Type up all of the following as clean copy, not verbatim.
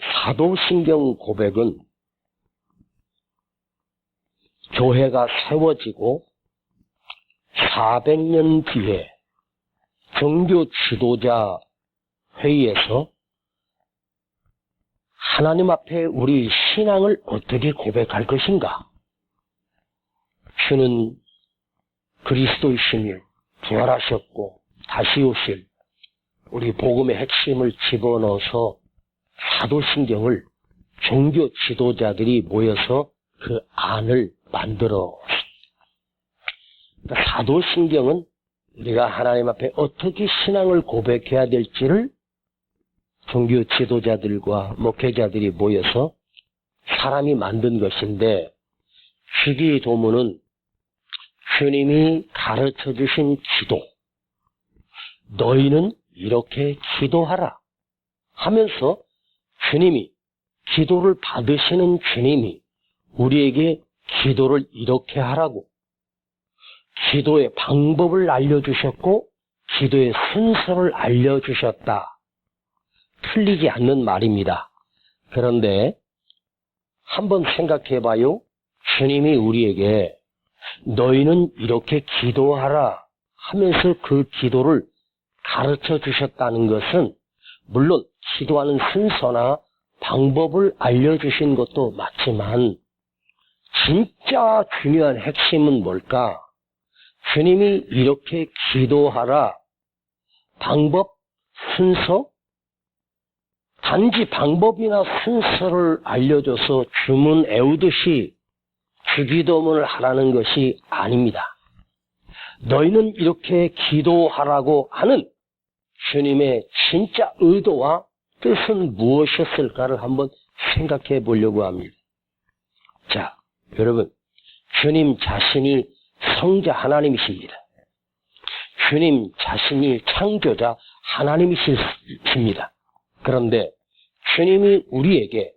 사도신경 고백은 교회가 세워지고 400년 뒤에 정교 지도자 회의에서 하나님 앞에 우리 신앙을 어떻게 고백할 것인가? 주는 그리스도이시며 부활하셨고 다시 오실 우리 복음의 핵심을 집어넣어서 사도신경을 종교 지도자들이 모여서 그 안을 만들어. 그러니까 사도신경은 우리가 하나님 앞에 어떻게 신앙을 고백해야 될지를 종교 지도자들과 목회자들이 모여서 사람이 만든 것인데, 주기도문은 주님이 가르쳐 주신 기도, 너희는 이렇게 기도하라 하면서 주님이, 기도를 받으시는 주님이 우리에게 기도를 이렇게 하라고, 기도의 방법을 알려주셨고 기도의 순서를 알려주셨다. 틀리지 않는 말입니다. 그런데 한번 생각해봐요. 주님이 우리에게 너희는 이렇게 기도하라 하면서 그 기도를 가르쳐 주셨다는 것은 물론 기도하는 순서나 방법을 알려주신 것도 맞지만 진짜 중요한 핵심은 뭘까? 주님이 이렇게 기도하라, 방법, 순서? 단지 방법이나 순서를 알려줘서 주문 애우듯이 주기도문을 하라는 것이 아닙니다. 너희는 이렇게 기도하라고 하는 주님의 진짜 의도와 뜻은 무엇이었을까를 한번 생각해 보려고 합니다. 자, 여러분, 주님 자신이 성자 하나님이십니다. 주님 자신이 창조자 하나님이십니다. 그런데 주님이 우리에게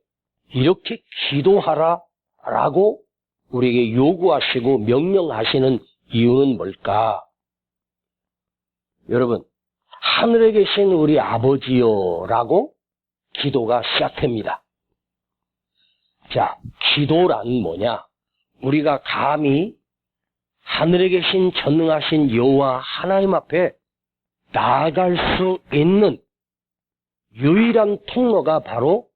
이렇게 기도하라라고 우리에게 요구하시고 명령하시는 이유는 뭘까? 여러분, 하늘에 계신 우리 아버지요라고 기도가 시작됩니다. 자, 기도란 뭐냐? 우리가 감히 하늘에 계신 전능하신 여호와 하나님 앞에 나아갈 수 있는 유일한 통로가 바로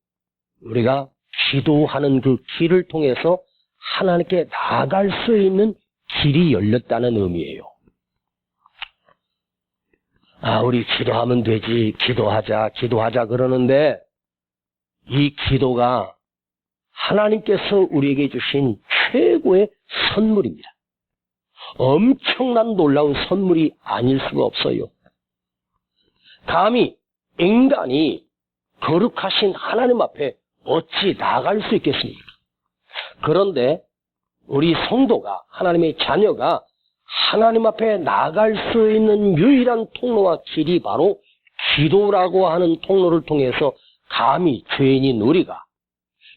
우리가 기도하는 그 길을 통해서 하나님께 나아갈 수 있는 길이 열렸다는 의미예요. 우리 기도하면 되지, 기도하자 그러는데 이 기도가 하나님께서 우리에게 주신 최고의 선물입니다. 엄청난 놀라운 선물이 아닐 수가 없어요. 감히 인간이 거룩하신 하나님 앞에 어찌 나아갈 수 있겠습니까? 그런데 우리 성도가, 하나님의 자녀가 하나님 앞에 나아갈 수 있는 유일한 통로와 길이 바로 기도라고 하는 통로를 통해서 감히 죄인인 우리가,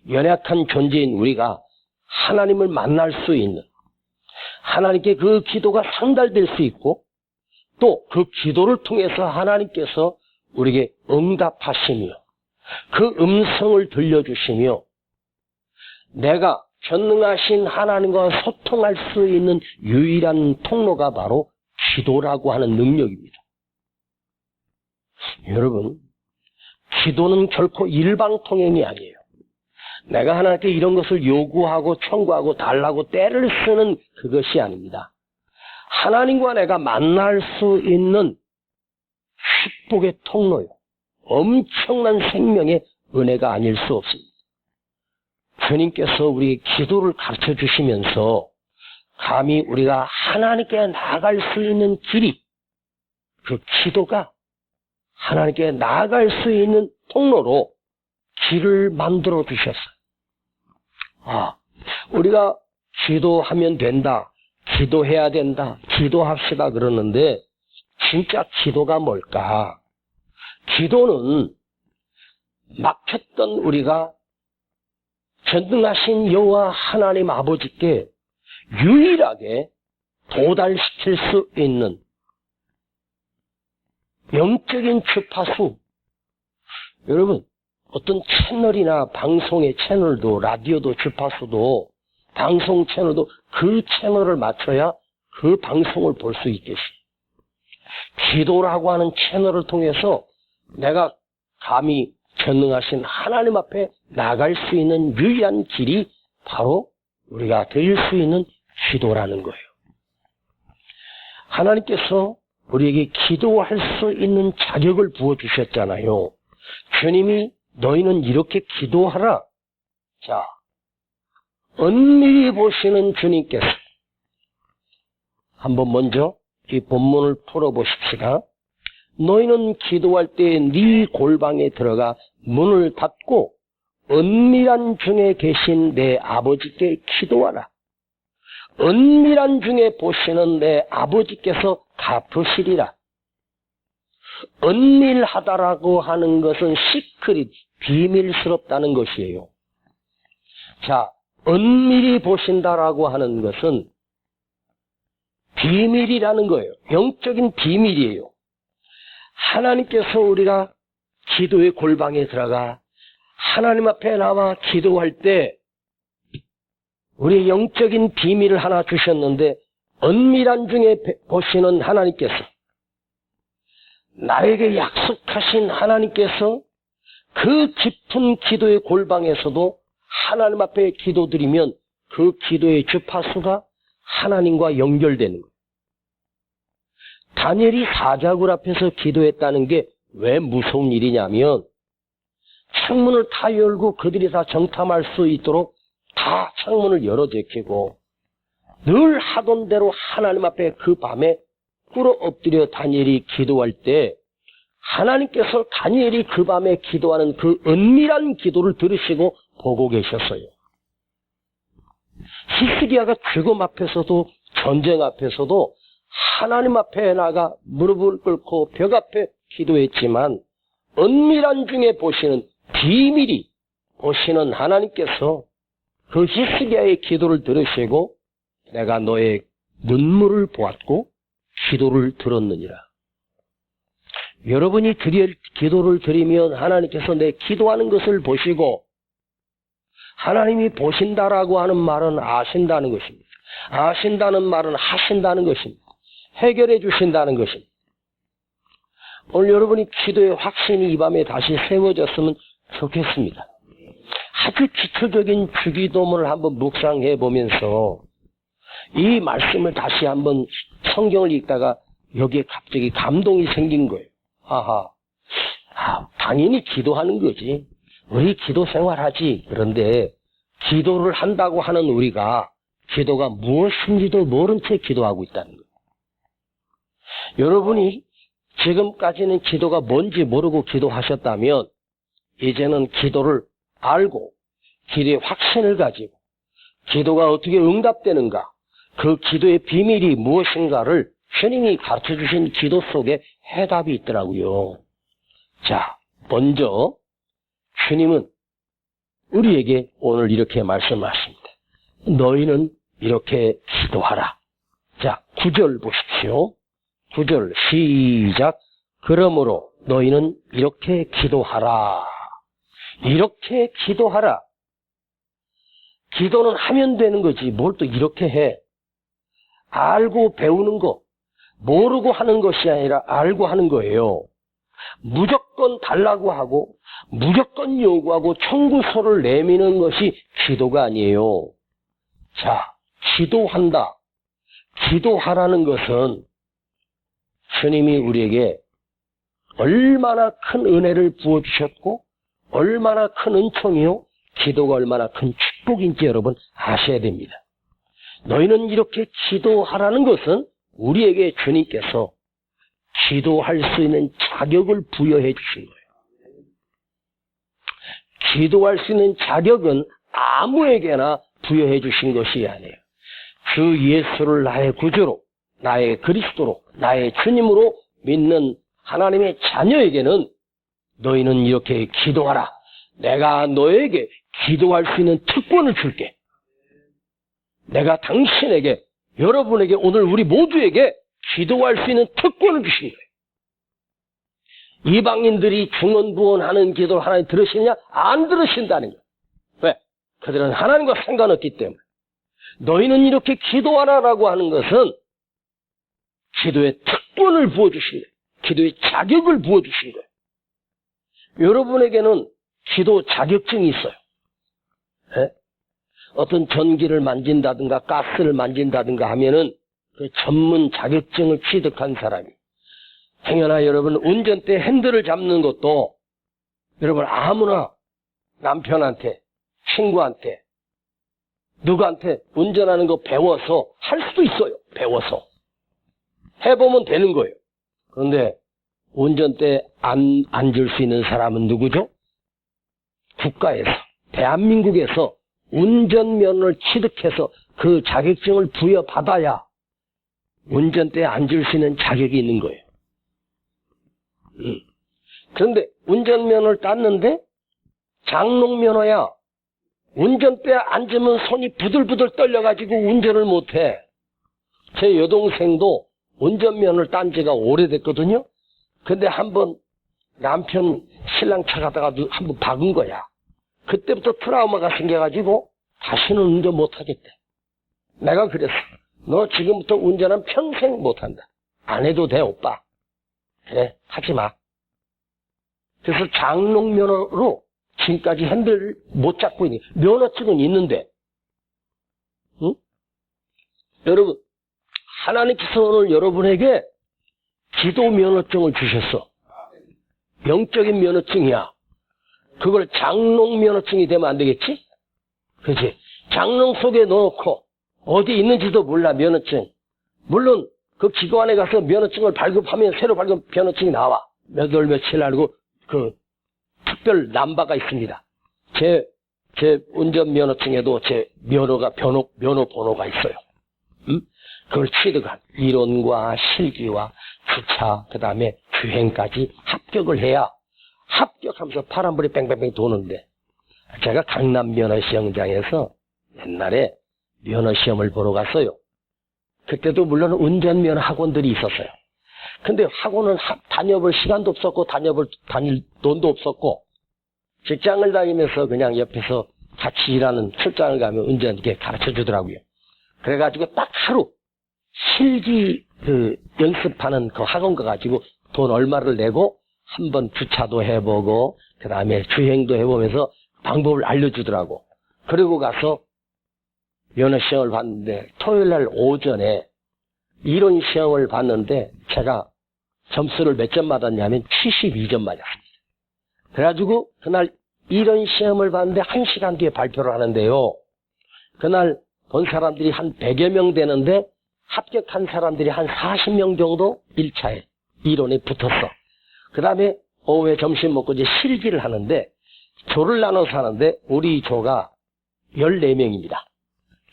연약한 존재인 우리가 하나님을 만날 수 있는, 하나님께 그 기도가 상달될 수 있고 또 그 기도를 통해서 하나님께서 우리에게 응답하시며 그 음성을 들려주시며 내가 전능하신 하나님과 소통할 수 있는 유일한 통로가 바로 기도라고 하는 능력입니다. 여러분, 기도는 결코 일방통행이 아니에요. 내가 하나님께 이런 것을 요구하고 청구하고 달라고 떼를 쓰는 그것이 아닙니다. 하나님과 내가 만날 수 있는 축복의 통로요. 엄청난 생명의 은혜가 아닐 수 없습니다. 주님께서 우리 기도를 가르쳐 주시면서 감히 우리가 하나님께 나아갈 수 있는 길이, 그 기도가 하나님께 나아갈 수 있는 통로로 길을 만들어 주셨어요. 우리가 기도하면 된다, 기도해야 된다, 기도합시다 그러는데 진짜 기도가 뭘까? 기도는 막혔던 우리가 전능하신 여호와 하나님 아버지께 유일하게 도달시킬 수 있는 영적인 주파수. 여러분, 어떤 채널이나 방송의 채널도, 라디오도, 주파수도, 방송 채널도 그 채널을 맞춰야 그 방송을 볼 수 있겠어요. 기도라고 하는 채널을 통해서 내가 감히 전능하신 하나님 앞에 나갈 수 있는 유일한 길이 바로 우리가 드릴 수 있는 기도라는 거예요. 하나님께서 우리에게 기도할 수 있는 자격을 부어주셨잖아요. 주님이 너희는 이렇게 기도하라. 자, 은밀히 보시는 주님께서 한번 먼저 이 본문을 풀어보십시다. 너희는 기도할 때 네 골방에 들어가 문을 닫고 은밀한 중에 계신 내 아버지께 기도하라. 은밀한 중에 보시는 내 아버지께서 갚으시리라. 은밀하다라고 하는 것은 시크릿, 비밀스럽다는 것이에요. 자, 은밀히 보신다라고 하는 것은 비밀이라는 거예요. 영적인 비밀이에요. 하나님께서 우리가 기도의 골방에 들어가 하나님 앞에 나와 기도할 때 우리 영적인 비밀을 하나 주셨는데 은밀한 중에 보시는 하나님께서 나에게 약속하신 하나님께서 그 깊은 기도의 골방에서도 하나님 앞에 기도드리면 그 기도의 주파수가 하나님과 연결되는 거예요. 다니엘이 사자굴 앞에서 기도했다는 게 왜 무서운 일이냐면 창문을 다 열고 그들이 다 정탐할 수 있도록 다 창문을 열어 제끼고 늘 하던 대로 하나님 앞에 그 밤에 꿇어 엎드려 다니엘이 기도할 때 하나님께서 다니엘이 그 밤에 기도하는 그 은밀한 기도를 들으시고 보고 계셨어요. 히스기야가 죽음 앞에서도 전쟁 앞에서도 하나님 앞에 나가 무릎을 꿇고 벽 앞에 기도했지만 은밀한 중에 보시는 비밀이 보시는 하나님께서 그 히스기야의 기도를 들으시고 내가 너의 눈물을 보았고 기도를 들었느니라. 여러분이 기도를 드리면 하나님께서 내 기도하는 것을 보시고 하나님이 보신다라고 하는 말은 아신다는 것입니다. 아신다는 말은 하신다는 것입니다. 해결해 주신다는 것입니다. 오늘 여러분이 기도의 확신이 이 밤에 다시 세워졌으면 좋겠습니다. 아주 기초적인 주기도문을 한번 묵상해 보면서 이 말씀을 다시 한번 성경을 읽다가 여기에 갑자기 감동이 생긴 거예요. 당연히 기도하는 거지. 우리 기도 생활하지. 그런데 기도를 한다고 하는 우리가 기도가 무엇인지도 모른 채 기도하고 있다는 거예요. 여러분이 지금까지는 기도가 뭔지 모르고 기도하셨다면 이제는 기도를 알고 기도의 확신을 가지고 기도가 어떻게 응답되는가 그 기도의 비밀이 무엇인가를 주님이 가르쳐주신 기도 속에 해답이 있더라고요. 자, 먼저 주님은 우리에게 오늘 이렇게 말씀하십니다. 너희는 이렇게 기도하라. 자, 9절 보십시오. 9절 시작. 그러므로 너희는 이렇게 기도하라. 이렇게 기도하라. 기도는 하면 되는 거지 뭘 또 이렇게 해. 알고 배우는 거, 모르고 하는 것이 아니라 알고 하는 거예요. 무조건 달라고 하고 무조건 요구하고 청구서를 내미는 것이 기도가 아니에요. 자, 기도한다. 기도하라는 것은 주님이 우리에게 얼마나 큰 은혜를 부어주셨고 얼마나 큰 은총이요 기도가 얼마나 큰 축복인지 여러분 아셔야 됩니다. 너희는 이렇게 기도하라는 것은 우리에게 주님께서 기도할 수 있는 자격을 부여해 주신 거예요. 기도할 수 있는 자격은 아무에게나 부여해 주신 것이 아니에요. 주 예수를 나의 구주로, 나의 그리스도로, 나의 주님으로 믿는 하나님의 자녀에게는 너희는 이렇게 기도하라. 내가 너에게 기도할 수 있는 특권을 줄게. 내가 당신에게, 여러분에게, 오늘 우리 모두에게 기도할 수 있는 특권을 주신 거예요. 이방인들이 중언부언하는 기도를 하나님 들으시느냐? 안 들으신다는 거예요. 왜? 그들은 하나님과 상관없기 때문에. 너희는 이렇게 기도하라라고 하는 것은 기도의 특권을 부어주신 거예요. 기도의 자격을 부어주신 거예요. 여러분에게는 기도 자격증이 있어요. 네? 어떤 전기를 만진다든가 가스를 만진다든가 하면은 그 전문 자격증을 취득한 사람이. 행여나 여러분 운전대 핸들을 잡는 것도 여러분 아무나 남편한테, 친구한테, 누구한테 운전하는 거 배워서 할 수도 있어요. 배워서. 해보면 되는 거예요. 그런데 운전대에 앉을 수 있는 사람은 누구죠? 국가에서, 대한민국에서 운전면허를 취득해서 그 자격증을 부여받아야 운전대에 앉을 수 있는 자격이 있는 거예요. 그런데 운전면허를 땄는데 장롱면허야. 운전대에 앉으면 손이 부들부들 떨려가지고 운전을 못해. 제 여동생도 운전면허를 딴 지가 오래됐거든요. 근데 한번 남편 신랑 차 가다가 한번 박은 거야. 그때부터 트라우마가 생겨가지고 다시는 운전 못하겠대. 내가 그랬어. 너 지금부터 운전은 평생 못한다. 안 해도 돼, 오빠. 그래, 하지 마. 그래서 장롱면허로 지금까지 핸들을 못 잡고 있는, 면허증은 있는데, 응? 여러분, 하나님께서 오늘 여러분에게 기도 면허증을 주셨어. 영적인 면허증이야. 그걸 장롱 면허증이 되면 안 되겠지? 그렇지? 장롱 속에 넣어놓고 어디 있는지도 몰라, 면허증. 물론 그 기관에 가서 면허증을 발급하면 새로 발급 면허증이 나와. 몇 월 며칠 알고 그 특별 남바가 있습니다. 제 운전 면허증에도 제 면허 번호가 있어요. 그걸 취득한 이론과 실기와 주차, 그 다음에 주행까지 합격을 해야 합격하면서 파란불이 뺑뺑뺑 도는데, 제가 강남 면허시험장에서 옛날에 면허시험을 보러 갔어요. 그때도 물론 운전면허 학원들이 있었어요. 근데 학원은 다녀볼 시간도 없었고 다닐 돈도 없었고, 직장을 다니면서 그냥 옆에서 같이 일하는 출장을 가면 운전 이렇게 가르쳐 주더라고요. 그래가지고 딱 하루 실기 연습하는 그 학원 가가지고 돈 얼마를 내고 한번 주차도 해보고 그 다음에 주행도 해보면서 방법을 알려주더라고. 그리고 가서 면허시험을 봤는데 토요일날 오전에 이론 시험을 봤는데 제가 점수를 몇 점 받았냐면 72점 맞았습니다. 그래가지고 그날 이론 시험을 봤는데 1시간 뒤에 발표를 하는데요. 그날 본 사람들이 한 100여 명 되는데 합격한 사람들이 한 40명 정도 1차에 이론에 붙었어. 그 다음에 오후에 점심 먹고 이제 실기를 하는데 조를 나눠서 하는데 우리 조가 14명입니다.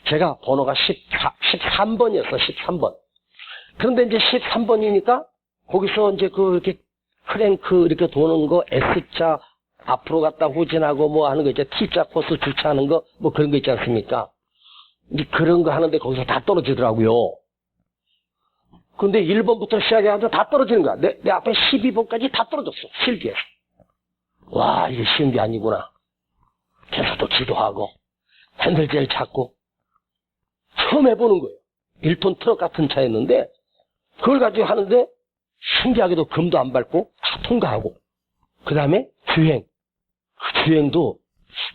제가 번호가 13번이었어, 13번. 그런데 이제 13번이니까 거기서 이제 이렇게 크랭크 이렇게 도는 거, S자 앞으로 갔다 후진하고 뭐 하는 거 있죠. T자 코스 주차하는 거, 뭐 그런 거 있지 않습니까? 이제 그런 거 하는데 거기서 다 떨어지더라고요. 근데 1번부터 시작해가지고 다 떨어지는 거야. 내 앞에 12번까지 다 떨어졌어. 실기에서. 와, 이게 쉬운 게 아니구나. 그래서 또 기도하고, 핸들제일 찾고, 처음 해보는 거예요. 1톤 트럭 같은 차였는데, 그걸 가지고 하는데, 신기하게도 금도 안 밟고, 다 통과하고. 그 다음에 주행. 그 주행도,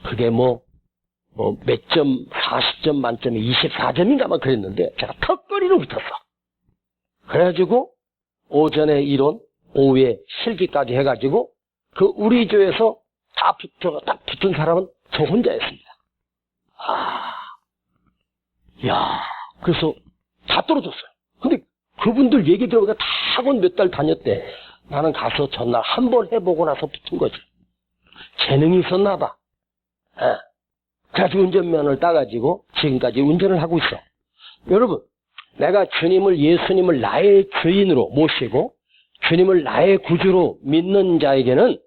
그게 몇 점, 40점 만점에 24점인가 막 그랬는데, 제가 턱걸이로 붙었어. 그래가지고 오전에 이론, 오후에 실기까지 해가지고 그 우리 조에서 딱 붙은 사람은 저 혼자였습니다. 그래서 다 떨어졌어요. 근데 그분들 얘기 들어보니까 다 학원 몇 달 다녔대. 나는 가서 전날 한 번 해보고 나서 붙은 거지. 재능이 있었나 봐. 그래가지고 운전면허를 따가지고 지금까지 운전을 하고 있어. 여러분, 내가 예수님을 나의 주인으로 모시고 주님을 나의 구주로 믿는 자에게는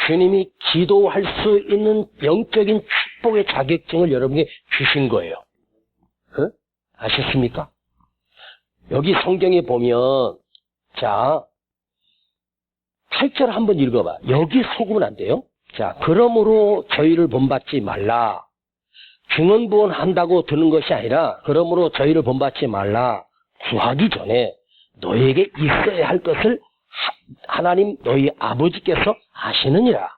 주님이 기도할 수 있는 영적인 축복의 자격증을 여러분에게 주신 거예요. 아셨습니까? 여기 성경에 보면, 자, 8절 한번 읽어봐. 여기 속으면 안 돼요. 자, 그러므로 저희를 본받지 말라. 중언부언한다고 드는 것이 아니라 그러므로 저희를 본받지 말라. 구하기 전에 너에게 있어야 할 것을 하나님 너희 아버지께서 아시느니라.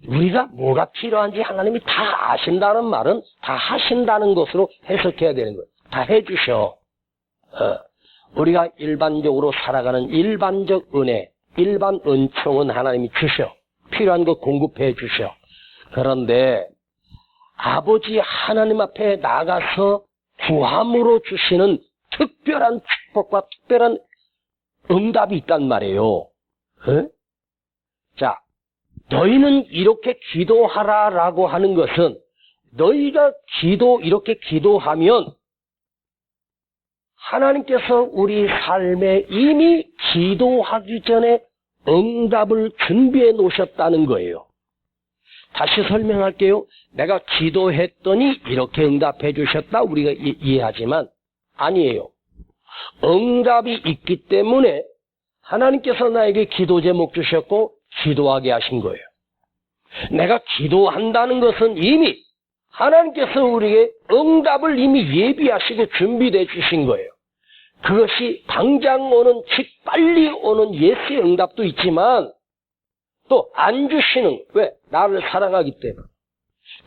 우리가 뭐가 필요한지 하나님이 다 아신다는 말은 다 하신다는 것으로 해석해야 되는 거예요. 다 해주셔. 우리가 일반적으로 살아가는 일반적 은혜, 일반 은총은 하나님이 주셔. 필요한 거 공급해 주셔. 그런데 아버지 하나님 앞에 나가서 구함으로 주시는 특별한 축복과 특별한 응답이 있단 말이에요. 자, 너희는 이렇게 기도하라라고 하는 것은 너희가 이렇게 기도하면 하나님께서 우리 삶에 이미 기도하기 전에 응답을 준비해 놓으셨다는 거예요. 다시 설명할게요. 내가 기도했더니 이렇게 응답해 주셨다 우리가 이해하지만 아니에요. 응답이 있기 때문에 하나님께서 나에게 기도 제목 주셨고 기도하게 하신 거예요. 내가 기도한다는 것은 이미 하나님께서 우리에게 응답을 이미 예비하시고 준비되어 주신 거예요. 그것이 당장 오는 즉 빨리 오는 예수의 응답도 있지만 또 안 주시는 왜? 나를 사랑하기 때문에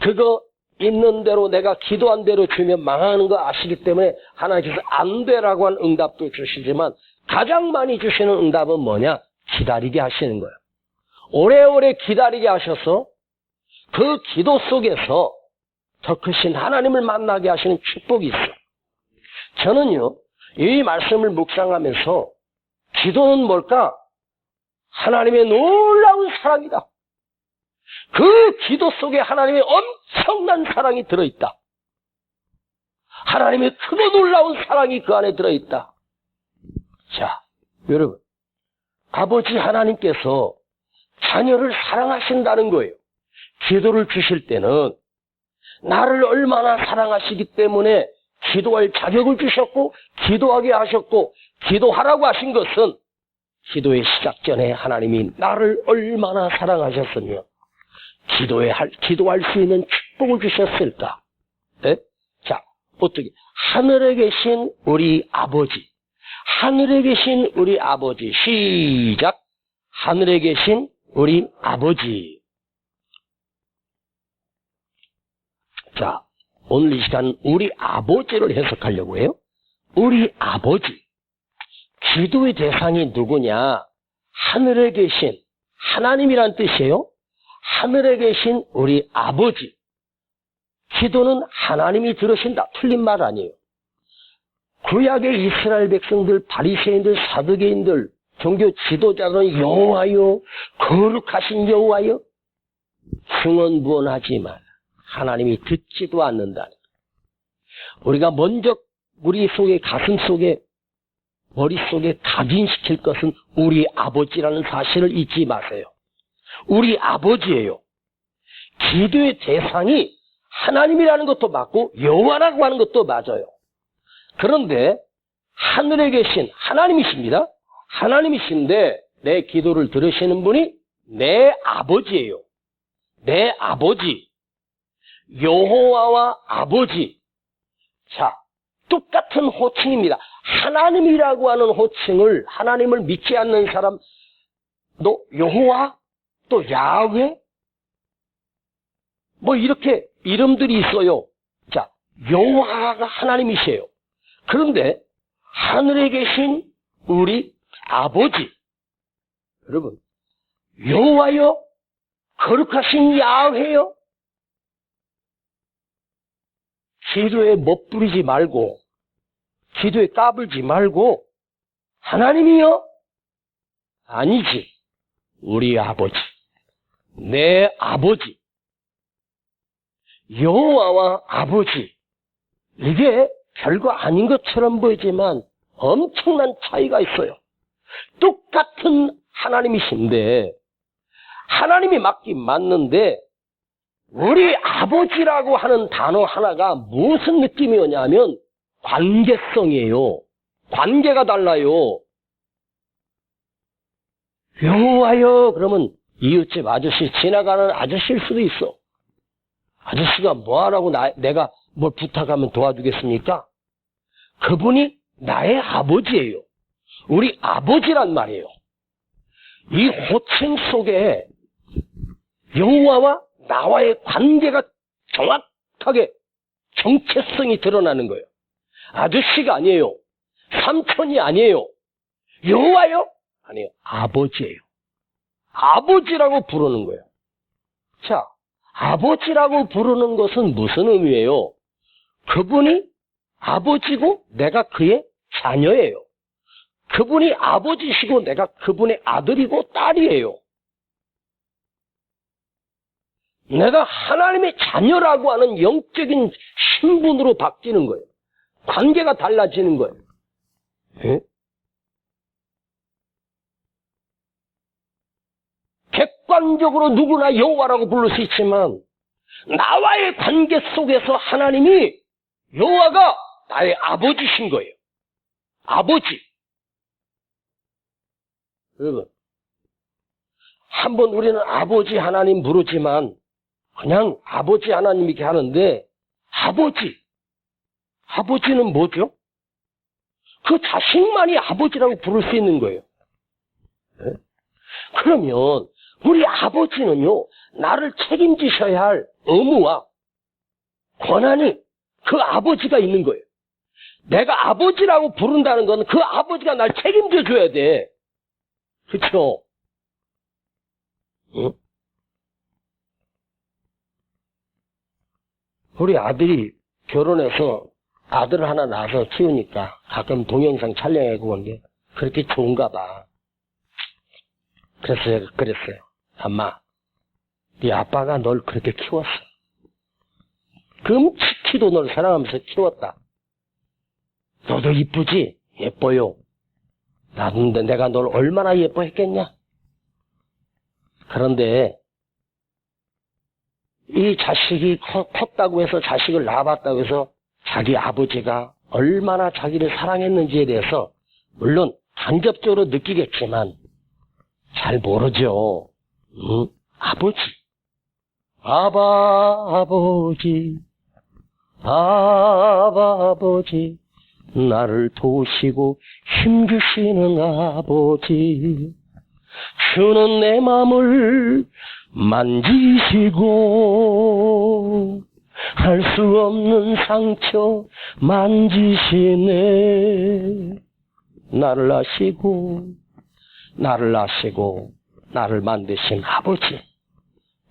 그거 있는 대로 내가 기도한 대로 주면 망하는 거 아시기 때문에 하나님께서 안 되라고 한 응답도 주시지만 가장 많이 주시는 응답은 뭐냐? 기다리게 하시는 거예요. 오래오래 기다리게 하셔서 그 기도 속에서 더 크신 하나님을 만나게 하시는 축복이 있어요. 저는요, 이 말씀을 묵상하면서 기도는 뭘까? 하나님의 놀라운 사랑이다. 그 기도 속에 하나님의 엄청난 사랑이 들어있다. 하나님의 크고 놀라운 사랑이 그 안에 들어있다. 자, 여러분, 아버지 하나님께서 자녀를 사랑하신다는 거예요. 기도를 주실 때는 나를 얼마나 사랑하시기 때문에 기도할 자격을 주셨고 기도하게 하셨고 기도하라고 하신 것은 기도의 시작 전에 하나님이 나를 얼마나 사랑하셨으며 기도할 수 있는 축복을 주셨을까? 네? 자, 어떻게 하늘에 계신 우리 아버지, 하늘에 계신 우리 아버지, 시작. 하늘에 계신 우리 아버지. 자, 오늘 이 시간 우리 아버지를 해석하려고 해요. 우리 아버지. 기도의 대상이 누구냐? 하늘에 계신 하나님이란 뜻이에요. 하늘에 계신 우리 아버지. 기도는 하나님이 들으신다. 틀린 말 아니에요. 구약의 이스라엘 백성들, 바리새인들, 사두개인들, 종교 지도자들은 여호와여, 거룩하신 여호와여, 승언부언하지 마라. 하나님이 듣지도 않는다. 우리가 먼저 우리 속에 가슴 속에 머릿속에 각인시킬 것은 우리 아버지라는 사실을 잊지 마세요. 우리 아버지예요. 기도의 대상이 하나님이라는 것도 맞고 여호와라고 하는 것도 맞아요. 그런데 하늘에 계신 하나님이십니다. 하나님이신데 내 기도를 들으시는 분이 내 아버지예요. 내 아버지. 여호와와 아버지. 자, 똑같은 호칭입니다. 하나님이라고 하는 호칭을 하나님을 믿지 않는 사람, 너 여호와, 또 야훼, 뭐 이렇게 이름들이 있어요. 자, 여호와가 하나님이세요. 그런데 하늘에 계신 우리 아버지, 여러분, 여호와여, 거룩하신 야훼여, 기도에 멋부리지 말고 기도에 까불지 말고 하나님이요? 아니지. 우리 아버지. 내 아버지. 여호와와 아버지. 이게 별거 아닌 것처럼 보이지만 엄청난 차이가 있어요. 똑같은 하나님이신데 하나님이 맞긴 맞는데 우리 아버지라고 하는 단어 하나가 무슨 느낌이 오냐면 관계성이에요. 관계가 달라요. 여호와여 그러면 이웃집 아저씨 지나가는 아저씨일 수도 있어. 아저씨가 뭐하라고 내가 뭘 부탁하면 도와주겠습니까? 그분이 나의 아버지예요. 우리 아버지란 말이에요. 이 호칭 속에 여호와와 나와의 관계가 정확하게 정체성이 드러나는 거예요. 아저씨가 아니에요. 삼촌이 아니에요. 여호와요? 아니에요. 아버지예요. 아버지라고 부르는 거예요. 자, 아버지라고 부르는 것은 무슨 의미예요? 그분이 아버지고 내가 그의 자녀예요. 그분이 아버지시고 내가 그분의 아들이고 딸이에요. 내가 하나님의 자녀라고 하는 영적인 신분으로 바뀌는 거예요. 관계가 달라지는 거예요. 예? 객관적으로 누구나 여호와라고 부를 수 있지만 나와의 관계 속에서 하나님이 여호와가 나의 아버지신 거예요. 아버지. 여러분, 한번 우리는 아버지 하나님 부르지만 그냥 아버지 하나님 이렇게 하는데 아버지는 뭐죠? 그 자식만이 아버지라고 부를 수 있는 거예요. 네? 그러면 우리 아버지는요, 나를 책임지셔야 할 의무와 권한이 그 아버지가 있는 거예요. 내가 아버지라고 부른다는 건 그 아버지가 날 책임져 줘야 돼. 그쵸? 응? 우리 아들이 결혼해서 아들을 하나 낳아서 키우니까 가끔 동영상 촬영하고 그런데 그렇게 좋은가 봐. 그래서 제가 그랬어요. 엄마, 네 아빠가 널 그렇게 키웠어. 끔찍히도 널 사랑하면서 키웠다. 너도 이쁘지? 예뻐요. 나도 내가 널 얼마나 예뻐했겠냐? 그런데 이 자식이 컸다고 해서 자식을 낳아봤다고 해서 자기 아버지가 얼마나 자기를 사랑했는지에 대해서 물론 간접적으로 느끼겠지만 잘 모르죠. 응? 아버지. 아버지 나를 도우시고 힘주시는 아버지 주는 내 맘을 만지시고 할 수 없는 상처 만지시네. 나를 아시고 나를 만드신 아버지.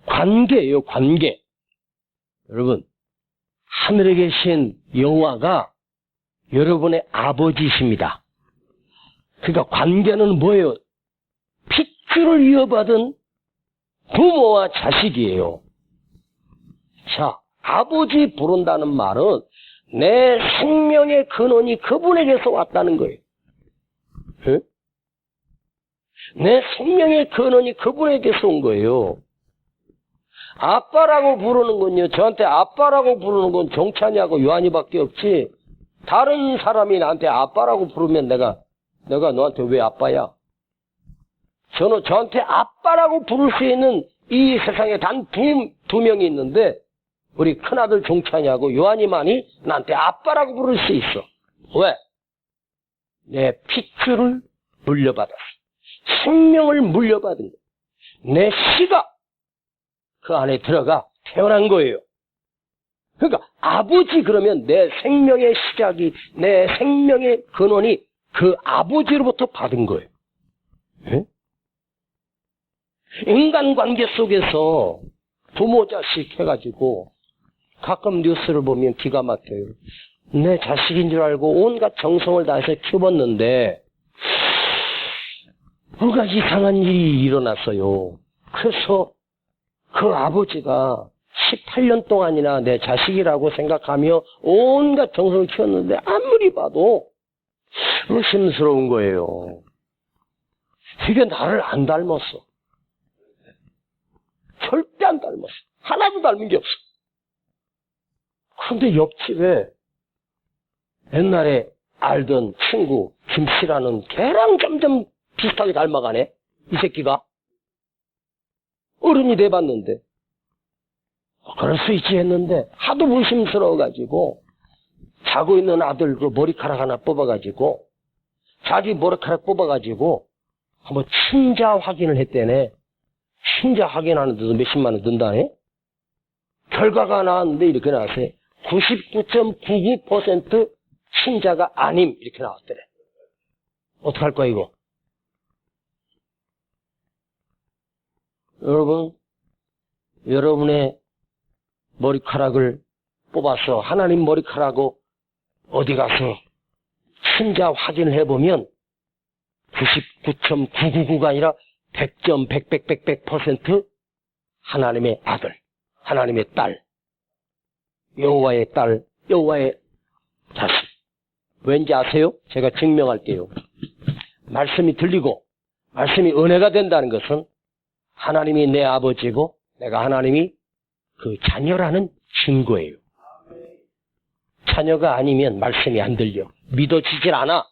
관계예요, 관계. 여러분, 하늘에 계신 여호와가 여러분의 아버지십니다. 그러니까 관계는 뭐예요? 핏줄을 이어받은 부모와 자식이에요. 자, 아버지 부른다는 말은 내 생명의 근원이 그분에게서 왔다는 거예요. 네? 내 생명의 근원이 그분에게서 온 거예요. 아빠라고 부르는 건요, 저한테 아빠라고 부르는 건 정찬이하고 요한이밖에 없지, 다른 사람이 나한테 아빠라고 부르면 내가 너한테 왜 아빠야? 저한테 아빠라고 부를 수 있는 이 세상에 단 두 명이 있는데, 우리 큰아들 종찬이하고 요한이만이 나한테 아빠라고 부를 수 있어. 왜? 내 핏줄을 물려받았어. 생명을 물려받은 거예요. 내 씨가 그 안에 들어가 태어난 거예요. 그러니까 아버지 그러면 내 생명의 시작이, 내 생명의 근원이 그 아버지로부터 받은 거예요. 네? 인간관계 속에서 부모 자식 해가지고 가끔 뉴스를 보면 기가 막혀요. 내 자식인 줄 알고 온갖 정성을 다해서 키웠는데 뭔가 이상한 일이 일어났어요. 그래서 그 아버지가 18년 동안이나 내 자식이라고 생각하며 온갖 정성을 키웠는데 아무리 봐도 의심스러운 거예요. 이게 나를 안 닮았어. 절대 안 닮았어. 하나도 닮은 게 없어. 그런데 옆집에 옛날에 알던 친구 김씨라는 걔랑 점점 비슷하게 닮아가네. 이 새끼가? 어른이 돼봤는데. 그럴 수 있지 했는데 하도 의심스러워가지고 자고 있는 아들 그 머리카락 하나 뽑아가지고 자기 머리카락 뽑아가지고 한번 친자 확인을 했대네. 친자 확인하는데도 몇십만 원 든다네. 결과가 나왔는데 이렇게 나왔어요. 99.99% 친자가 아님 이렇게 나왔더래. 어떡할 거야 이거? 여러분, 여러분의 머리카락을 뽑아서 하나님 머리카락하고 어디 가서 친자 확인을 해보면 99.999가 아니라 100% 하나님의 아들, 하나님의 딸, 여호와의 딸, 여호와의 자식. 왠지 아세요? 제가 증명할게요. 말씀이 들리고 말씀이 은혜가 된다는 것은 하나님이 내 아버지고 내가 하나님이 그 자녀라는 증거예요. 자녀가 아니면 말씀이 안 들려. 믿어지질 않아.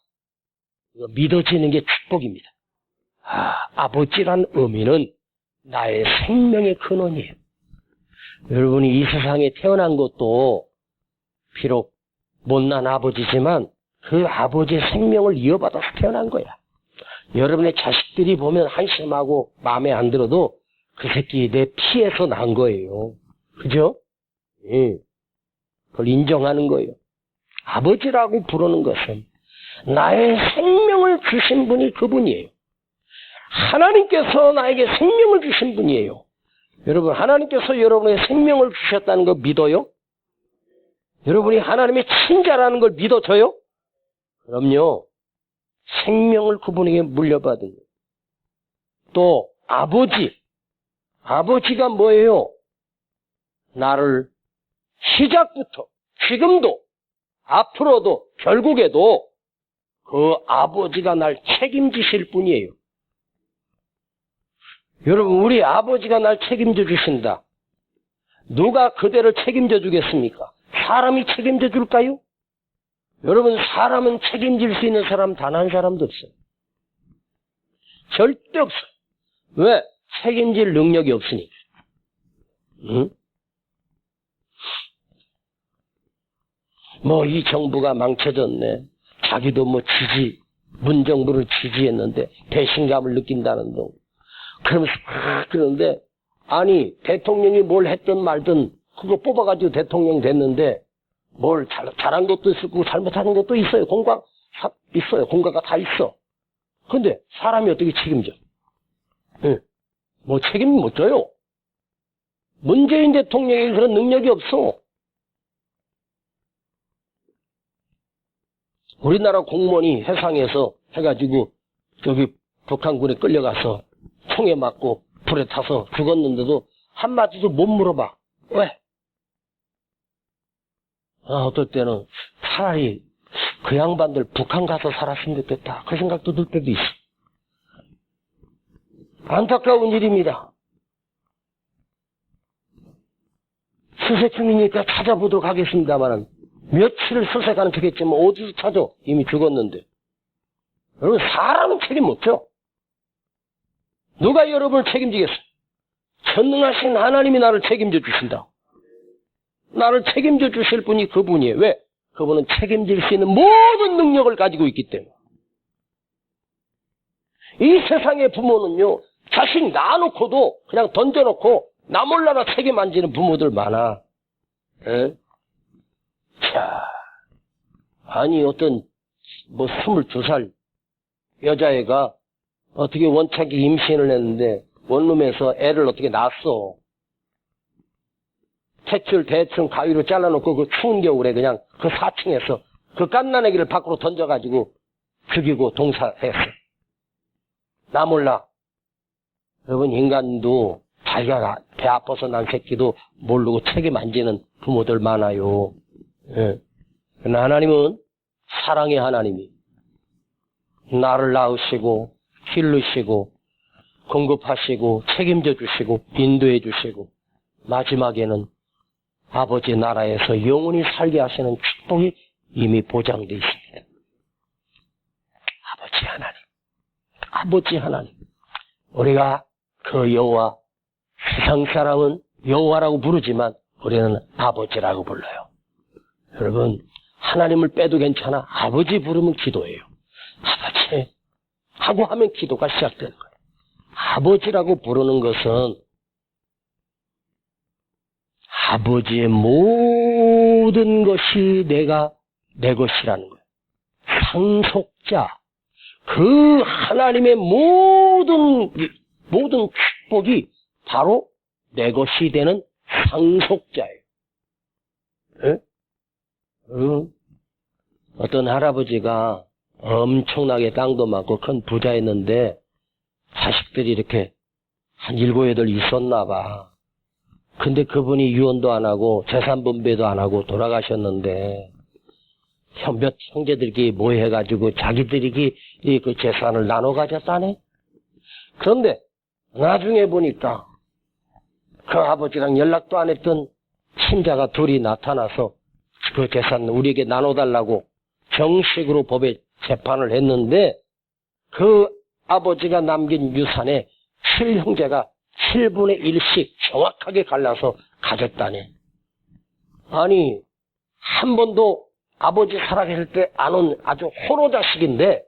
믿어지는 게 축복입니다. 아버지란 의미는 나의 생명의 근원이에요. 여러분이 이 세상에 태어난 것도 비록 못난 아버지지만 그 아버지의 생명을 이어받아서 태어난 거야. 여러분의 자식들이 보면 한심하고 마음에 안 들어도 그 새끼 내 피에서 난 거예요. 그죠? 예. 그걸 인정하는 거예요. 아버지라고 부르는 것은 나의 생명을 주신 분이 그분이에요. 하나님께서 나에게 생명을 주신 분이에요. 여러분, 하나님께서 여러분의 생명을 주셨다는 거 믿어요? 여러분이 하나님의 친자라는 걸 믿어져요? 그럼요. 생명을 그분에게 물려받은 거예요. 또 아버지. 아버지가 뭐예요? 나를 시작부터 지금도 앞으로도 결국에도 그 아버지가 날 책임지실 분이에요. 여러분, 우리 아버지가 날 책임져 주신다. 누가 그대를 책임져 주겠습니까? 사람이 책임져 줄까요? 여러분, 사람은 책임질 수 있는 사람 단 한 사람도 없어요. 절대 없어요. 왜? 책임질 능력이 없으니까. 응? 뭐 이 정부가 망쳐졌네. 자기도 뭐 문정부를 지지했는데 배신감을 느낀다는 둥. 그러면서 그러는데 아니 대통령이 뭘 했든 말든 그거 뽑아가지고 대통령 됐는데 뭘 잘한 것도 있고 잘못하는 것도 있어요. 있어요. 공과가 다 있어. 근데 사람이 어떻게 책임져? 응. 뭐 책임 못 져요. 문재인 대통령에게 그런 능력이 없어. 우리나라 공무원이 해상에서 해가지고 저기 북한군에 끌려가서 총에 맞고 불에 타서 죽었는데도 한마디도 못 물어봐. 왜? 어떨 때는 차라리 그 양반들 북한 가서 살았으면 좋겠다. 그 생각도 들 때도 있어. 안타까운 일입니다. 수색 중이니까 찾아보도록 하겠습니다만은 며칠을 수색하는 척했지만 어디서 찾아? 이미 죽었는데. 여러분, 사람은 책임 못 져. 누가 여러분을 책임지겠어? 전능하신 하나님이 나를 책임져 주신다. 나를 책임져 주실 분이 그분이에요. 왜? 그분은 책임질 수 있는 모든 능력을 가지고 있기 때문에. 이 세상의 부모는요, 자식 낳아놓고도 그냥 던져놓고 나 몰라라 책임 안 지는 부모들 많아. 에? 자, 아니 어떤 22살 여자애가 어떻게 원차기 임신을 했는데 원룸에서 애를 어떻게 낳았어. 탯줄 대충 가위로 잘라놓고 그 추운 겨울에 그냥 그 4층에서 그 갓난아기를 밖으로 던져가지고 죽이고 동사했어. 나 몰라. 여러분, 인간도 자기가 배 아파서 난 새끼도 모르고 책임 안 지는 부모들 많아요. 예. 그러나 하나님은 사랑의 하나님이 나를 낳으시고 기르시고 공급하시고 책임져 주시고 인도해 주시고 마지막에는 아버지 나라에서 영원히 살게 하시는 축복이 이미 보장되어 있습니다. 아버지 하나님. 아버지 하나님. 우리가 그 여호와, 세상 사람은 여호와라고 부르지만 우리는 아버지라고 불러요. 여러분, 하나님을 빼도 괜찮아. 아버지 부르면 기도예요. 아버지 하고 하면 기도가 시작되는 거예요. 아버지라고 부르는 것은 아버지의 모든 것이 내 것이라는 거예요. 상속자, 그 하나님의 모든 축복이 바로 내 것이 되는 상속자예요. 에? 어떤 할아버지가 엄청나게 땅도 많고 큰 부자였는데 자식들이 이렇게 한 7, 8 있었나 봐. 근데 그분이 유언도 안 하고 재산 분배도 안 하고 돌아가셨는데 몇 형제들끼리 모여가지고 자기들이 그 재산을 나눠 가졌다네. 그런데 나중에 보니까 그 아버지랑 연락도 안 했던 친자가 둘이 나타나서 그 재산 우리에게 나눠달라고 정식으로 법에 재판을 했는데 그 아버지가 남긴 유산에 7형제가 7분의 1씩 정확하게 갈라서 가졌다네. 아니, 한 번도 아버지 살아계실 때 안 온 아주 호로 자식인데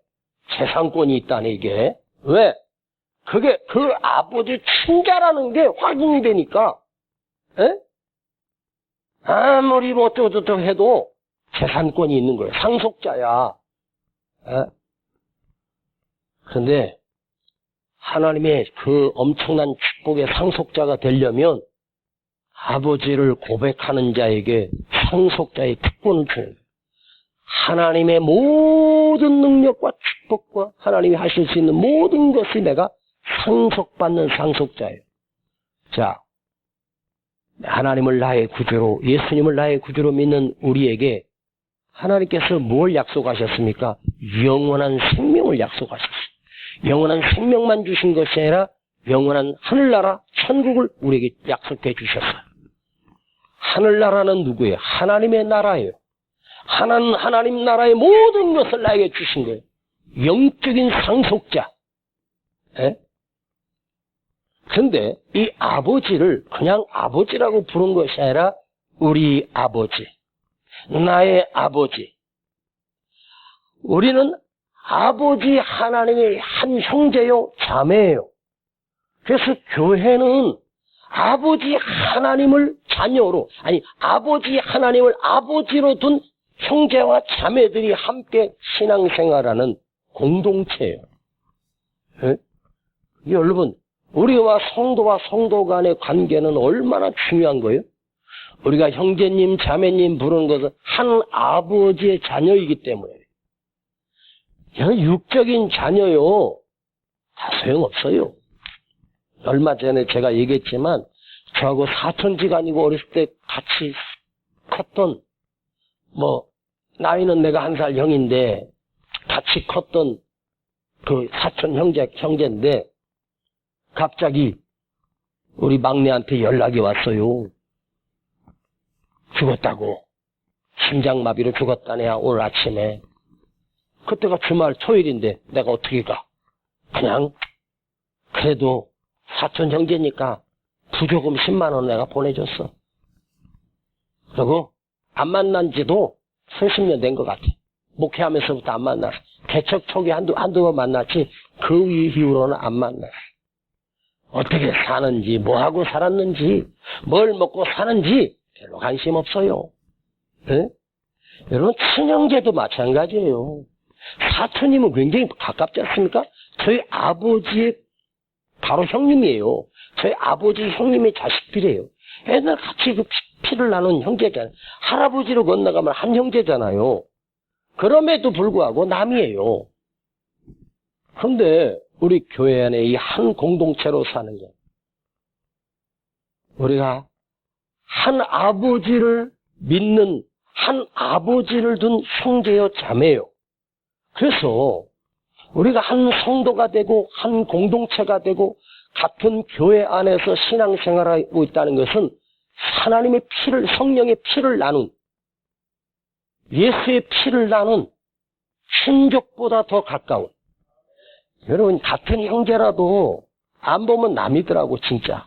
재산권이 있다네, 이게. 왜? 그게 그 아버지 친자라는 게 확인이 되니까, 에? 아무리 뭐 어쩌고저쩌고 해도 재산권이 있는 거예요. 상속자야. 에? 그런데 하나님의 그 엄청난 축복의 상속자가 되려면 아버지를 고백하는 자에게 상속자의 특권을 주는 거예요. 하나님의 모든 능력과 축복과 하나님이 하실 수 있는 모든 것이 내가 상속받는 상속자예요. 자, 하나님을 나의 구주로, 예수님을 나의 구주로 믿는 우리에게 하나님께서 뭘 약속하셨습니까? 영원한 생명을 약속하셨어요. 영원한 생명만 주신 것이 아니라 영원한 하늘나라, 천국을 우리에게 약속해 주셨어요. 하늘나라는 누구예요? 하나님의 나라예요. 하나님 나라의 모든 것을 나에게 주신 거예요. 영적인 상속자. 예? 그런데 이 아버지를 그냥 아버지라고 부른 것이 아니라 우리 아버지, 나의 아버지. 우리는 아버지 하나님의 한 형제요, 자매예요. 그래서 교회는 아버지 하나님을 자녀로, 아니 아버지 하나님을 아버지로 둔 형제와 자매들이 함께 신앙생활하는 공동체예요. 네? 여러분, 우리와 성도 간의 관계는 얼마나 중요한 거예요? 우리가 형제님, 자매님 부르는 것은 한 아버지의 자녀이기 때문에. 육적인 자녀요, 다 소용없어요. 얼마 전에 제가 얘기했지만 저하고 사촌지간이고 어렸을 때 같이 컸던, 나이는 내가 1살 형인데 같이 컸던 그 사촌 형제인데 갑자기 우리 막내한테 연락이 왔어요. 죽었다고. 심장마비로 죽었다네요, 오늘 아침에. 그때가 주말 토요일인데 내가 어떻게 가? 그냥 그래도 사촌 형제니까 부조금 10만 원 내가 보내줬어. 그리고 안 만난 지도 수십 년 된 것 같아. 목회하면서부터 안 만났어. 개척 초기 한두 번 만났지 그 이후로는 안 만났어. 어떻게 사는지, 뭐하고 살았는지, 뭘 먹고 사는지 별로 관심 없어요. 네? 여러분, 친형제도 마찬가지예요. 사촌님은 굉장히 가깝지 않습니까? 저희 아버지의 바로 형님이에요. 저희 아버지 형님의 자식들이에요. 옛날 같이 그 피를 나눈 형제잖아요. 할아버지로 건너가면 한 형제잖아요. 그럼에도 불구하고 남이에요. 그런데 우리 교회 안에 이 한 공동체로 사는 게 우리가 한 아버지를 믿는 한 아버지를 둔 형제요 자매요. 그래서 우리가 한 성도가 되고 한 공동체가 되고 같은 교회 안에서 신앙생활하고 있다는 것은 하나님의 피를, 성령의 피를 나눈, 예수의 피를 나눈 친족보다 더 가까운, 여러분 같은 형제라도 안 보면 남이더라고, 진짜.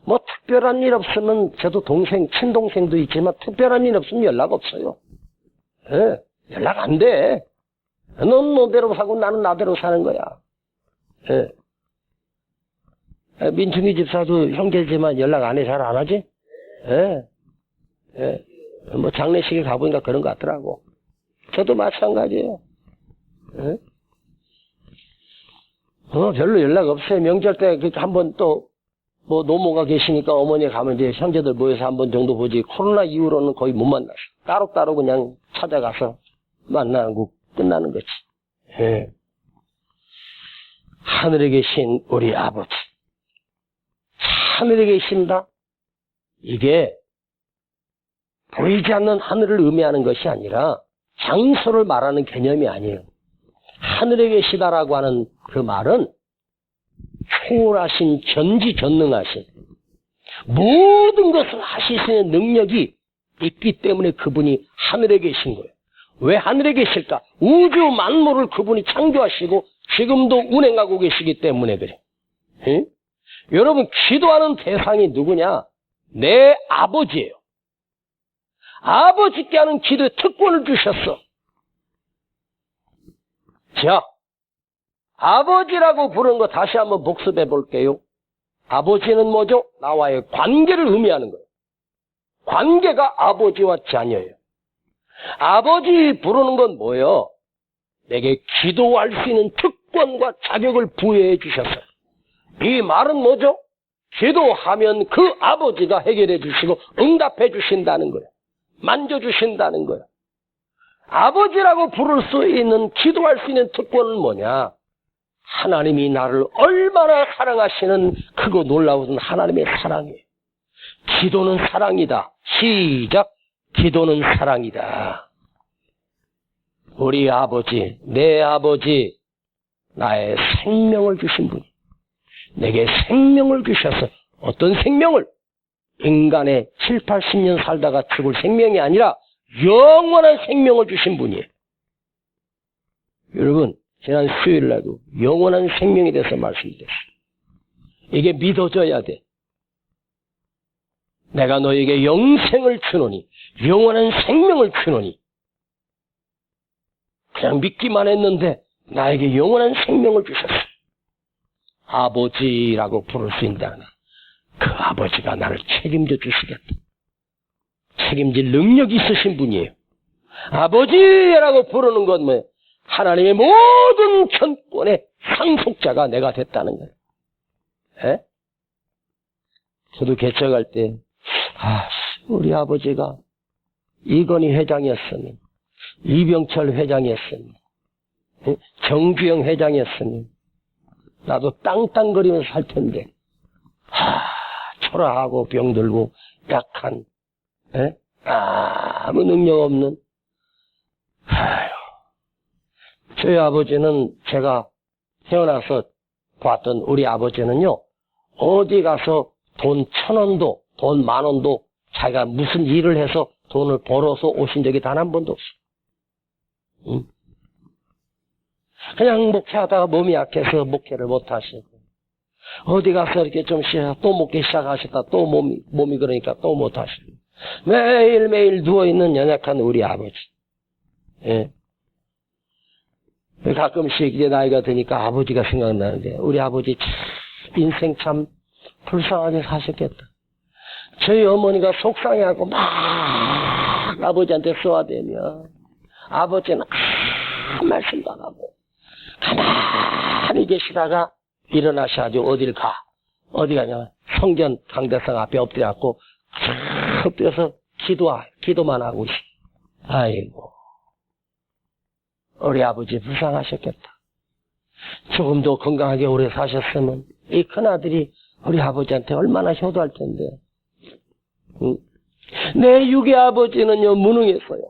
뭐, 특별한 일 없으면, 저도 친동생도 있지만, 특별한 일 없으면 연락 없어요. 예, 연락 안 돼. 넌 너대로 사고 나는 나대로 사는 거야. 예. 민충이 집사도 형제지만 연락 안 해, 잘 안 하지? 예. 예. 뭐, 장례식에 가보니까 그런 것 같더라고. 저도 마찬가지예요. 예? 별로 연락 없어요. 명절 때 한번 또, 뭐, 노모가 계시니까 어머니 가면 이제 형제들 모여서 한 번 정도 보지. 코로나 이후로는 거의 못 만났어. 따로따로 그냥 찾아가서 만나고 끝나는 거지. 예. 하늘에 계신 우리 아버지. 하늘에 계신다? 이게 보이지 않는 하늘을 의미하는 것이 아니라 장소를 말하는 개념이 아니에요. 하늘에 계시다라고 하는 그 말은 초월하신 전지전능하신 모든 것을 하실 수 있는 능력이 있기 때문에 그분이 하늘에 계신 거예요. 왜 하늘에 계실까? 우주 만물을 그분이 창조하시고 지금도 운행하고 계시기 때문에 그래. 응? 여러분, 기도하는 대상이 누구냐? 내 아버지예요. 아버지께 하는 기도에 특권을 주셨어. 자, 아버지라고 부르는 거 다시 한번 복습해 볼게요. 아버지는 뭐죠? 나와의 관계를 의미하는 거예요. 관계가 아버지와 자녀예요. 아버지 부르는 건 뭐예요? 내게 기도할 수 있는 특권과 자격을 부여해 주셨어요. 이 말은 뭐죠? 기도하면 그 아버지가 해결해 주시고 응답해 주신다는 거예요. 만져주신다는 거예요. 아버지라고 부를 수 있는, 기도할 수 있는 특권은 뭐냐? 하나님이 나를 얼마나 사랑하시는 크고 놀라운 하나님의 사랑이에요. 기도는 사랑이다. 시작. 기도는 사랑이다. 우리 아버지, 내 아버지, 나의 생명을 주신 분이 내게 생명을 주셔서, 어떤 생명을? 인간의 7, 80년 살다가 죽을 생명이 아니라 영원한 생명을 주신 분이에요. 여러분, 지난 수요일날도 영원한 생명에 대해서 말씀드렸어요. 이게 믿어져야 돼. 내가 너에게 영생을 주노니, 영원한 생명을 주노니. 그냥 믿기만 했는데 나에게 영원한 생명을 주셨어요. 아버지라고 부를 수 있다는 그 아버지가 나를 책임져 주시겠다. 책임질 능력이 있으신 분이에요. 아버지라고 부르는 건 뭐예요? 하나님의 모든 견권의 상속자가 내가 됐다는 거예요. 에? 저도 개척할 때, 우리 아버지가 이건희 회장이었으면, 이병철 회장이었으면, 정주영 회장이었으면, 나도 땅땅거리면서 살 텐데, 초라하고 병들고 약한, 아무 능력 없는, 저희 아버지는, 제가 태어나서 봤던 우리 아버지는요, 어디 가서 돈 1,000원도, 돈 10,000원도 자기가 무슨 일을 해서 돈을 벌어서 오신 적이 단 한 번도 없어. 응? 그냥 목회하다가 몸이 약해서 목회를 못 하시고, 어디 가서 이렇게 좀 쉬어, 또 목회 시작하시다 또 몸이 그러니까 또 못 하시고, 매일매일 누워있는 연약한 우리 아버지. 예. 가끔씩 이제 나이가 드니까 아버지가 생각나는데, 우리 아버지 인생 참 불쌍하게 사셨겠다. 저희 어머니가 속상해하고 막 아버지한테 쏘아대면 아버지는 아무 말씀도 안 하고 가만히 계시다가 일어나셔가지고 어딜 가. 어디 가냐면 성전 강대상 앞에 엎드려갖고 엎드려서 기도만 하고 있어. 아이고, 우리 아버지 불쌍하셨겠다. 조금 더 건강하게 오래 사셨으면 이 큰아들이 우리 아버지한테 얼마나 효도할 텐데. 응? 내 육의 아버지는요, 무능했어요.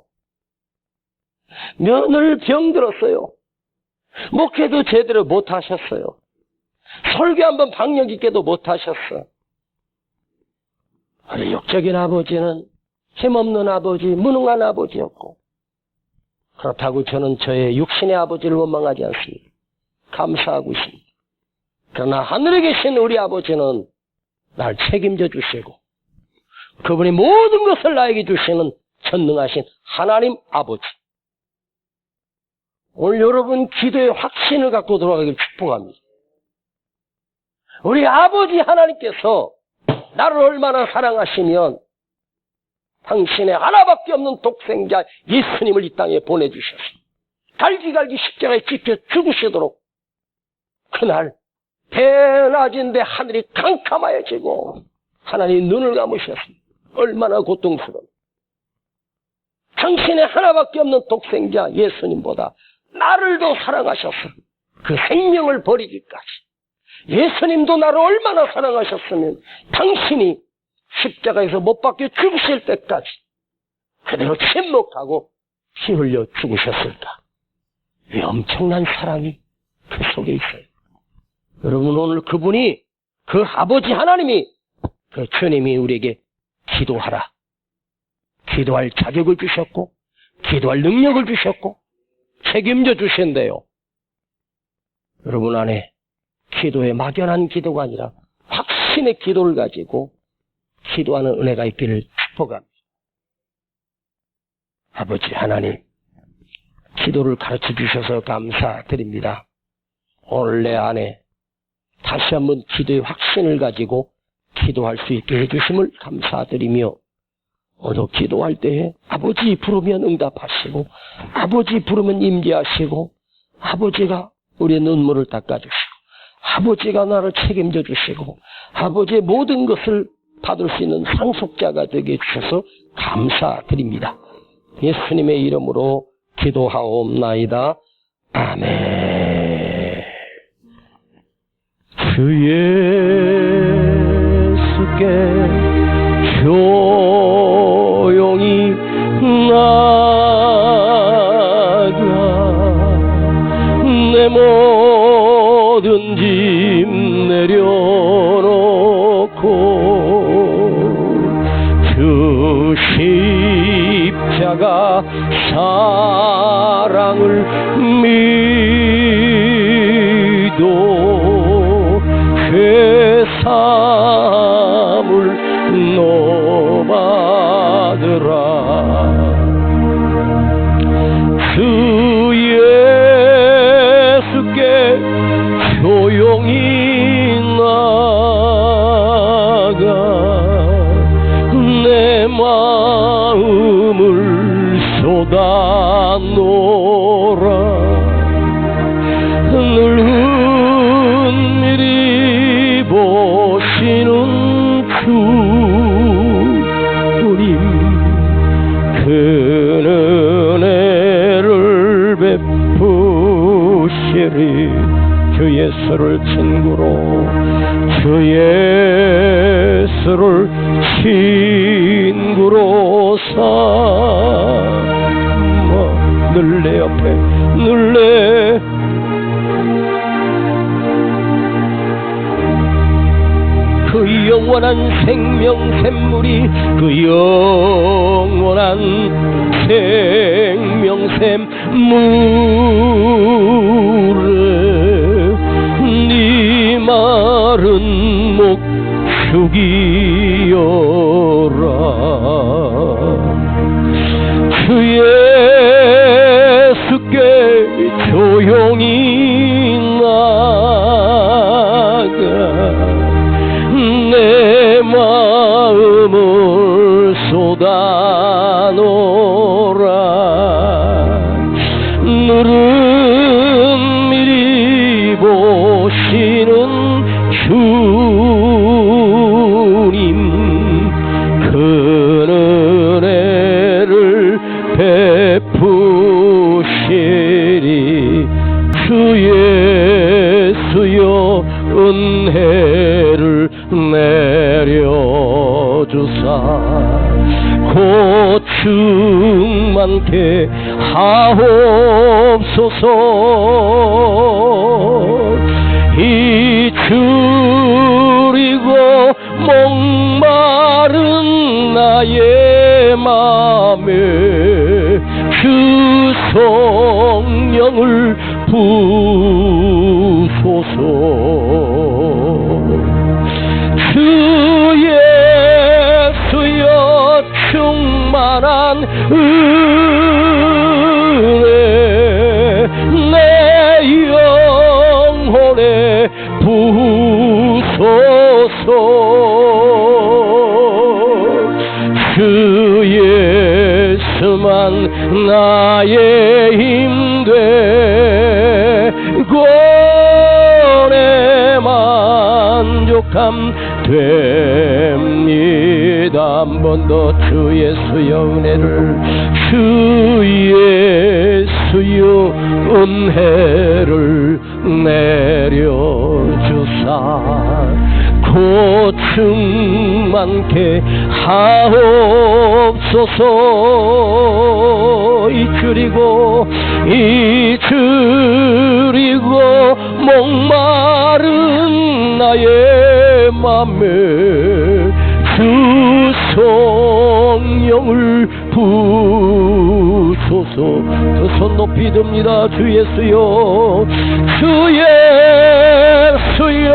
며느리 병들었어요. 목회도 제대로 못 하셨어요. 설교 한번 박력 있게도 못 하셨어. 우리 육적인 아버지는 힘없는 아버지, 무능한 아버지였고, 그렇다고 저는 저의 육신의 아버지를 원망하지 않습니다. 감사하고 있습니다. 그러나 하늘에 계신 우리 아버지는 날 책임져 주시고 그분이 모든 것을 나에게 주시는 전능하신 하나님 아버지. 오늘 여러분 기도의 확신을 갖고 돌아가길 축복합니다. 우리 아버지 하나님께서 나를 얼마나 사랑하시면 당신의 하나밖에 없는 독생자 예수님을 이 땅에 보내주셔서 갈기갈기 십자가에 찝혀 죽으시도록 그날 대낮인데 하늘이 캄캄하여지고 하나님 눈을 감으셨습니다. 얼마나 고통스러워. 당신의 하나밖에 없는 독생자 예수님보다 나를 더 사랑하셔서 그 생명을 버리기까지 예수님도 나를 얼마나 사랑하셨으면 당신이 십자가에서 못 박혀 죽으실 때까지 그대로 침묵하고 피 흘려 죽으셨을까? 이 엄청난 사랑이 그 속에 있어요. 여러분 오늘 그분이 그 아버지 하나님이 그 주님이 우리에게 기도하라. 기도할 자격을 주셨고 기도할 능력을 주셨고 책임져 주신대요. 여러분 안에 기도의 막연한 기도가 아니라 확신의 기도를 가지고 기도하는 은혜가 있기를 축복합니다. 아버지 하나님, 기도를 가르쳐 주셔서 감사드립니다. 오늘 내 안에 다시 한번 기도의 확신을 가지고 기도할 수 있게 해주심을 감사드리며 오늘 기도할 때에 아버지 부르면 응답하시고 아버지 부르면 임재하시고 아버지가 우리의 눈물을 닦아주시고 아버지가 나를 책임져 주시고 아버지의 모든 것을 받을 수 있는 상속자가 되게 해주셔서 감사드립니다. 예수님의 이름으로 기도하옵나이다. 아멘. 주 예수께 조용히 나가 내 모든 짐 내려놓고 주 십자가 사랑을 믿어 회삼을 노받으라. 주 예수께 조용히 나가 내 마음을 쏟아놓으라. 늘 은밀히 보시는 주님 그 은혜를 베푸시리. 주 예수를 친구로 주 예수를 친구로 삼아 늘 내 옆에 늘 내 그 영원한 생명 샘물이 그 영원한 생명 샘물에 네 마른 목 죽이어라. 주 예수께 조용히 나가 내 마음을 쏟아놓으라. 늘 은밀히 보시는 주님 그 은혜를 베푸시리. 주 예수여 은혜를 내려주사 고충 많게 하옵소서. 이 줄이고 목마른 나의 맘에 주 성령을 부소서. 부소서. 주 예수만 나의 힘되고 내 만족함 됩니다. 한 번 더 주 예수여 은혜를, 주 예수여 은혜를 내려주사 고충 많게 하옵소서. 잊으리고 목마른 나의 맘에 주 성령을 부소서. 그 손 높이 듭니다. 주 예수여, 주 예수여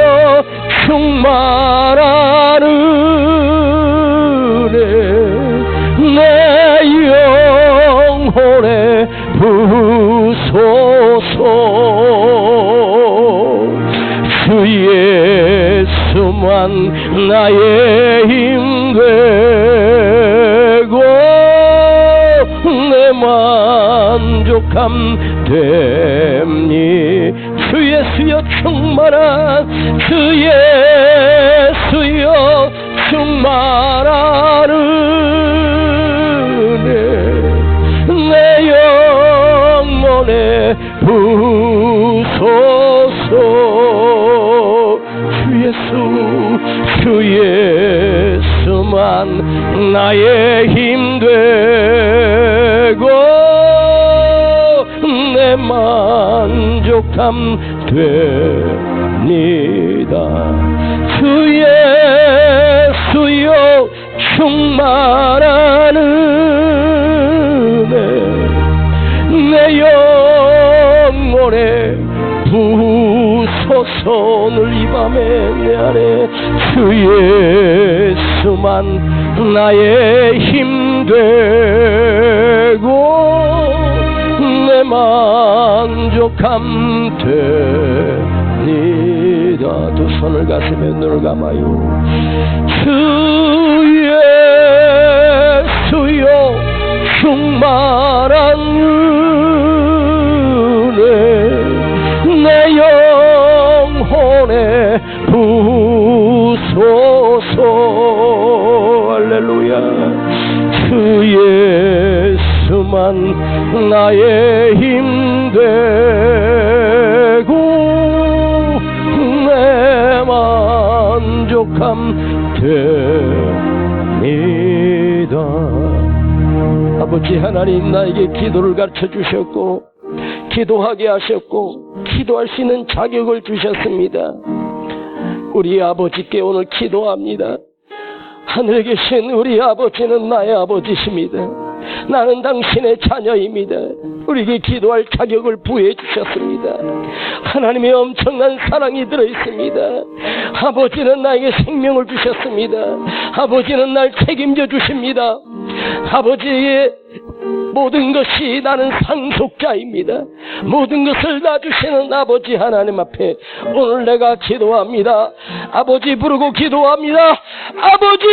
충만한 은혜 내 영혼에 부소서. 주 예수만 나의 힘되고 내 만족함 됩니. 주 예수여 충만한, 주 예수여 충만한 은혜 내 영혼에 부소서. 주 예수만 나의 힘되고 내 만족함 됩니다. 주 예수여 충만한 은혜 내 영혼에 부소서. 오늘 이 밤에 내 안에 주 예수만 나의 힘되고 내 만족함 됩니다. 두 손을 가슴에 눈을 감아요. 주 예수여 충만한 은혜 내 영혼에 부소서. 할렐루야. 주 예수만 나의 힘되고 내 만족함 됩니다. 아버지 하나님, 나에게 기도를 가르쳐 주셨고 기도하게 하셨고 기도할 수 있는 자격을 주셨습니다. 우리 아버지께 오늘 기도합니다. 하늘에 계신 우리 아버지는 나의 아버지십니다. 나는 당신의 자녀입니다. 우리에게 기도할 자격을 부여해 주셨습니다. 하나님의 엄청난 사랑이 들어있습니다. 아버지는 나에게 생명을 주셨습니다. 아버지는 날 책임져 주십니다. 아버지의 모든 것이 나는 상속자입니다. 모든 것을 놔주시는 아버지 하나님 앞에 오늘 내가 기도합니다. 아버지 부르고 기도합니다. 아버지!